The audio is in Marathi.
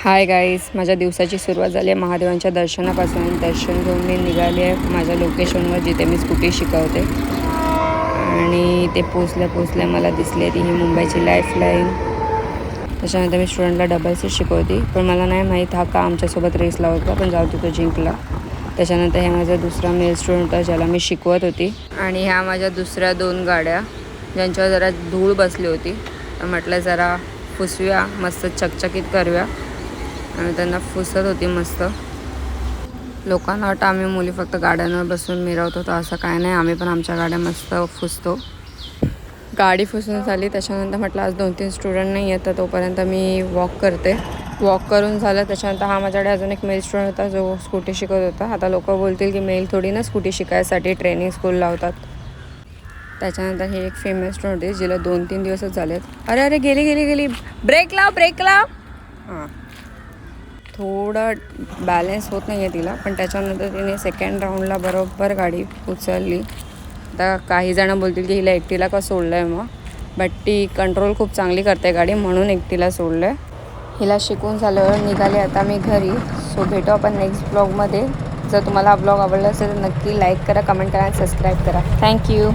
हाय गाईज, माझ्या दिवसाची सुरुवात झाली आहे महादेवांच्या दर्शनापासून. दर्शन घेऊन मी निघाली आहे माझ्या लोकेशनवर जिथे मी स्कूटी शिकवते. आणि ते पोचल्या मला दिसली ती ही मुंबईची लाईफलाईन. त्याच्यानंतर मी स्टुडंटला डबल सीट शिकवते, पण मला नाही माहीत हा का आमच्यासोबत रेसला होता, पण जाऊ तो जिंकला. त्याच्यानंतर हे माझा दुसरा मेल स्टुडंट होता ज्याला मी शिकवत होती. आणि ह्या माझ्या दुसऱ्या 2 गाड्या ज्यांच्यावर जरा धूळ बसली होती, तर म्हटलं जरा पुसूया, मस्त चकचकीत करूया. आणि त्यांना फुसत होती मस्त. लोकांना वाटतं आम्ही मुली फक्त गाड्यांवर बसून मिरवत होतो, असं काय नाही, आम्ही पण आमच्या गाड्या मस्त फुसतो. गाडी फुसून झाली त्याच्यानंतर म्हटलं आज 2-3 स्टुडंट नाही आहेत, तर तोपर्यंत मी वॉक करते. वॉक करून झालं त्याच्यानंतर हा माझ्याकडे अजून एक मेल स्टुडंट होता जो स्कूटी शिकवत होता. आता लोक बोलतील की मेल थोडी ना स्कूटी शिकायसाठी ट्रेनिंग स्कूल लावतात. त्याच्यानंतर ही एक फेमस स्टुडंट होती जिला 2-3 दिवसच झालेत. अरे गेली ब्रेक लाव. हां, थोडं बॅलेन्स होत नाही आहे तिला, पण त्याच्यानंतर तिने सेकंड राऊंडला बरोबर गाडी उचलली. आता काही जणं बोलतील की हिला एकटीला का सोडलं आहे मग, बट ती कंट्रोल खूप चांगली करते गाडी, म्हणून एकटीला सोडलं आहे. हिला शिकून झाल्यावर निघाले आता मी घरी. सो भेटू आपण नेक्स्ट ब्लॉगमध्ये. जर तुम्हाला हा ब्लॉग आवडला असेल तर नक्की लाईक करा, कमेंट करा आणि सबस्क्राईब करा. थँक्यू.